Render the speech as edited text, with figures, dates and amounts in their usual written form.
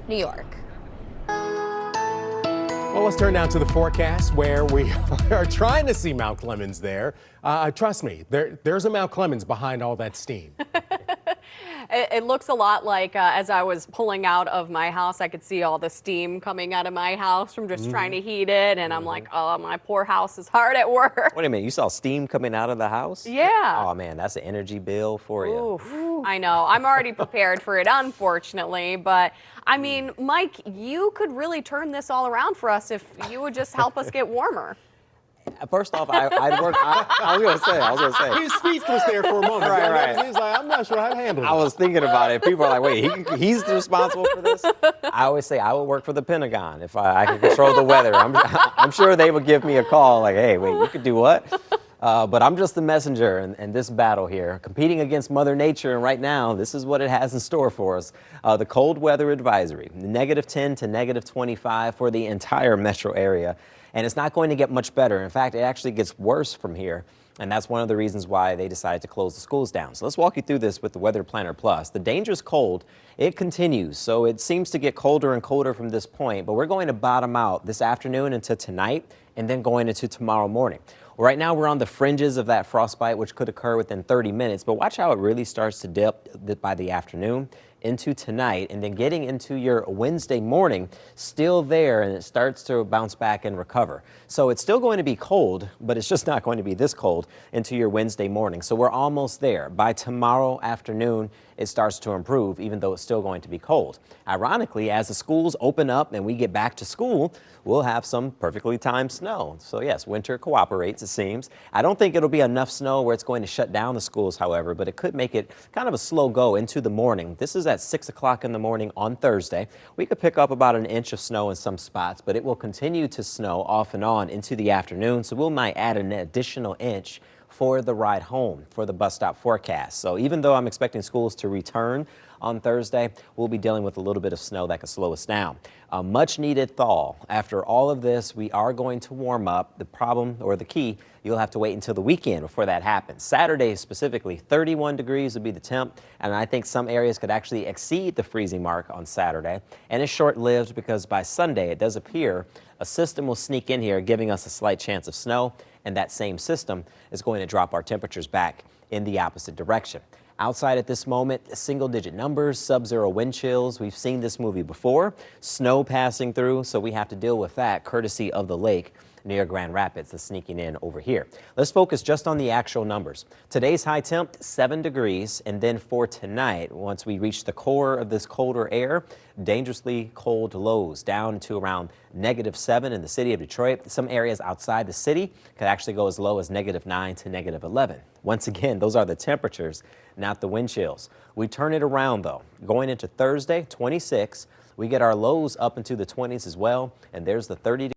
New York. Well, let's turn now to the forecast where we are trying to see Mount Clemens there. Trust me, there's a Mount Clemens behind all that steam. It looks a lot like as I was pulling out of my house, I could see all the steam coming out of my house from just trying to heat it. And I'm like, oh, my poor house is hard at work. Wait a minute, you saw steam coming out of the house? Yeah. Oh man, that's an energy bill for you. Oof, I know. I'm already prepared for it, unfortunately. But I mean, Mike, you could really turn this all around for us if you would just help us get warmer. First off, I was gonna say. He was speechless there for a moment. Right. He's like, I'm not sure how to handle it. I was thinking about it. People are like, wait, he's responsible for this? I always say I would work for the Pentagon if I could control the weather. I'm sure they would give me a call like, hey, wait, you could do what? But I'm just the messenger in this battle here, competing against Mother Nature. And right now, this is what it has in store for us. The cold weather advisory, -10 to -25 for the entire metro area. And it's not going to get much better. In fact, it actually gets worse from here. And that's one of the reasons why they decided to close the schools down. So let's walk you through this with the Weather Planner Plus. The dangerous cold, it continues. So it seems to get colder and colder from this point, but we're going to bottom out this afternoon into tonight and then going into tomorrow morning. Right now, we're on the fringes of that frostbite, which could occur within 30 minutes, but watch how it really starts to dip by the afternoon into tonight, and then getting into your Wednesday morning, still there, and it starts to bounce back and recover. So it's still going to be cold, but it's just not going to be this cold into your Wednesday morning. So we're almost there. By tomorrow afternoon, it starts to improve, even though it's still going to be cold. Ironically, as the schools open up and we get back to school, we'll have some perfectly timed snow. So yes, winter cooperates, it seems. I don't think it'll be enough snow where it's going to shut down the schools, however, but it could make it kind of a slow go into the morning. This is at 6 o'clock in the morning on Thursday. We could pick up about an inch of snow in some spots, but it will continue to snow off and on into the afternoon. So we might add an additional inch for the ride home for the bus stop forecast. So even though I'm expecting schools to return on Thursday, we'll be dealing with a little bit of snow that could slow us down. A much needed thaw. After all of this, we are going to warm up. The problem, or the key, you'll have to wait until the weekend before that happens. Saturday specifically, 31 degrees would be the temp, and I think some areas could actually exceed the freezing mark on Saturday. And it's short-lived because by Sunday, it does appear a system will sneak in here, giving us a slight chance of snow, and that same system is going to drop our temperatures back in the opposite direction. Outside at this moment, single-digit numbers, sub-zero wind chills. We've seen this movie before. Snow passing through, so we have to deal with that courtesy of the lake near Grand Rapids that's sneaking in over here. Let's focus just on the actual numbers. Today's high temp, 7 degrees, and then for tonight, once we reach the core of this colder air, dangerously cold lows down to around -7 in the city of Detroit. Some areas outside the city could actually go as low as -9 to -11. Once again, those are the temperatures, not the wind chills. We turn it around though. Going into Thursday, 26, we get our lows up into the 20s as well, and there's the 30